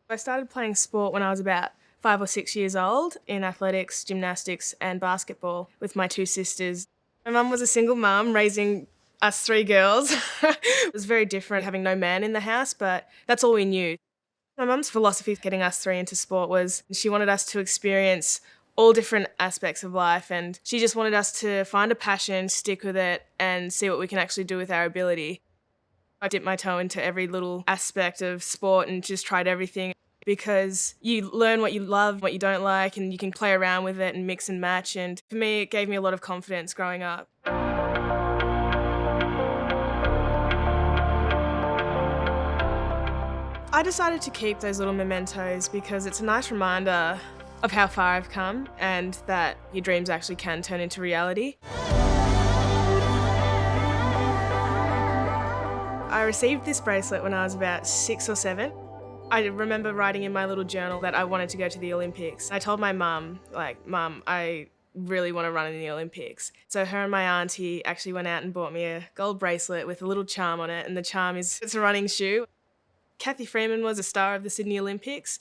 I started playing sport when I was about 5 or 6 years old in athletics, gymnastics, and basketball with my two sisters. My mum was a single mum raising us three girls. It was very different having no man in the house, but that's all we knew. My mum's philosophy getting us three into sport was she wanted us to experience all different aspects of life, and she just wanted us to find a passion, stick with it, and see what we can actually do with our ability. I dipped my toe into every little aspect of sport and just tried everything because you learn what you love, what you don't like, and you can play around with it and mix and match. And for me, it gave me a lot of confidence growing up. I decided to keep those little mementos because it's a nice reminder of how far I've come and that your dreams actually can turn into reality. I received this bracelet when I was about 6 or 7. I remember writing in my little journal that I wanted to go to the Olympics. I told my mum, Mum, I really want to run in the Olympics. So her and my auntie actually went out and bought me a gold bracelet with a little charm on it, and the charm is, it's a running shoe. Kathy Freeman was a star of the Sydney Olympics.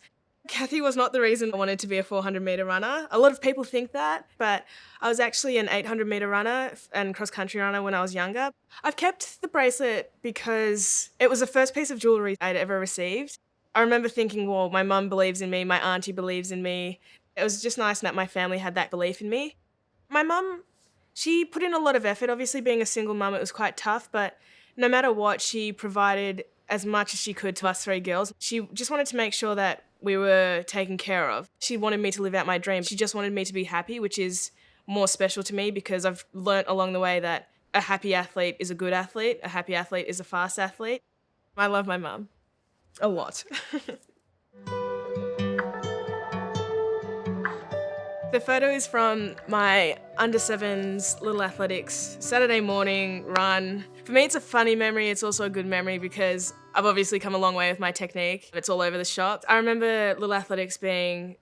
Kathy was not the reason I wanted to be a 400-metre runner. A lot of people think that, but I was actually an 800-metre runner and cross-country runner when I was younger. I've kept the bracelet because it was the first piece of jewellery I'd ever received. I remember thinking, well, my mum believes in me, my auntie believes in me. It was just nice that my family had that belief in me. My mum, she put in a lot of effort. Obviously, being a single mum, it was quite tough, but no matter what, she provided as much as she could to us three girls. She just wanted to make sure that we were taken care of. She wanted me to live out my dream. She just wanted me to be happy, which is more special to me because I've learnt along the way that a happy athlete is a good athlete, a happy athlete is a fast athlete. I love my mum a lot. The photo is from my under-7s little athletics Saturday morning run. For me, it's a funny memory. It's also a good memory because I've obviously come a long way with my technique. It's all over the shop. I remember little athletics being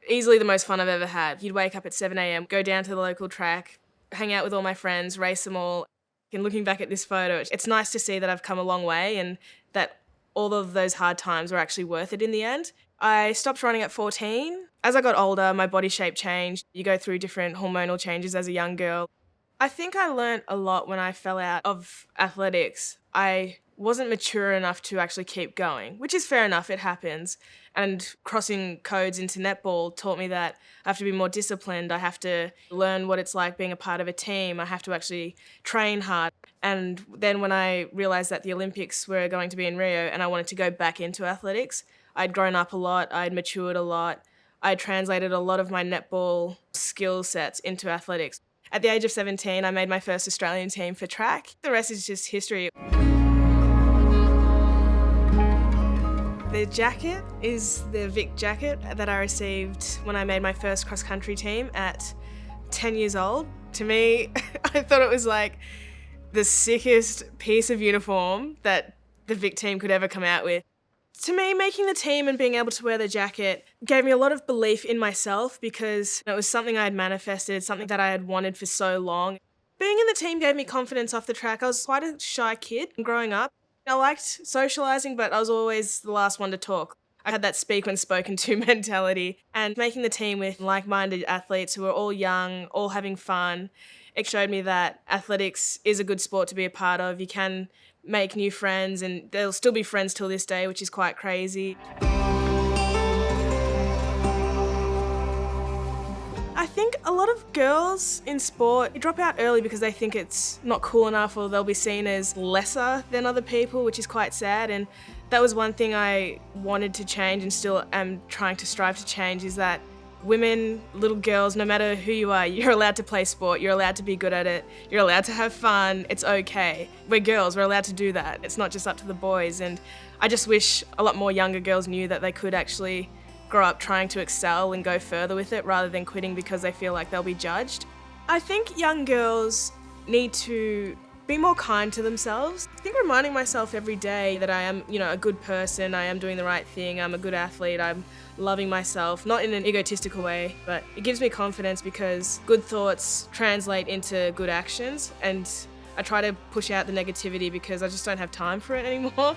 easily the most fun I've ever had. You'd wake up at 7 a.m, go down to the local track, hang out with all my friends, race them all. And looking back at this photo, it's nice to see that I've come a long way and that all of those hard times were actually worth it in the end. I stopped running at 14. As I got older, my body shape changed. You go through different hormonal changes as a young girl. I think I learnt a lot when I fell out of athletics. I wasn't mature enough to actually keep going, which is fair enough, it happens. And crossing codes into netball taught me that I have to be more disciplined. I have to learn what it's like being a part of a team. I have to actually train hard. And then when I realised that the Olympics were going to be in Rio and I wanted to go back into athletics, I'd grown up a lot, I'd matured a lot. I translated a lot of my netball skill sets into athletics. At the age of 17, I made my first Australian team for track. The rest is just history. The jacket is the Vic jacket that I received when I made my first cross-country team at 10 years old. To me, I thought it was like the sickest piece of uniform that the Vic team could ever come out with. To me, making the team and being able to wear the jacket gave me a lot of belief in myself because it was something I had manifested, something that I had wanted for so long. Being in the team gave me confidence off the track. I was quite a shy kid growing up. I liked socialising, but I was always the last one to talk. I had that speak when spoken to mentality. And making the team with like-minded athletes who were all young, all having fun, it showed me that athletics is a good sport to be a part of. You can make new friends and they'll still be friends till this day, which is quite crazy. I think a lot of girls in sport drop out early because they think it's not cool enough or they'll be seen as lesser than other people, which is quite sad. And that was one thing I wanted to change and still am trying to strive to change, is that women, little girls, no matter who you are, you're allowed to play sport, you're allowed to be good at it, you're allowed to have fun, it's okay. We're girls, we're allowed to do that. It's not just up to the boys. And I just wish a lot more younger girls knew that they could actually grow up trying to excel and go further with it rather than quitting because they feel like they'll be judged. I think young girls need to be more kind to themselves. I think reminding myself every day that I am, a good person, I am doing the right thing, I'm a good athlete, I'm loving myself, not in an egotistical way, but it gives me confidence because good thoughts translate into good actions, and I try to push out the negativity because I just don't have time for it anymore.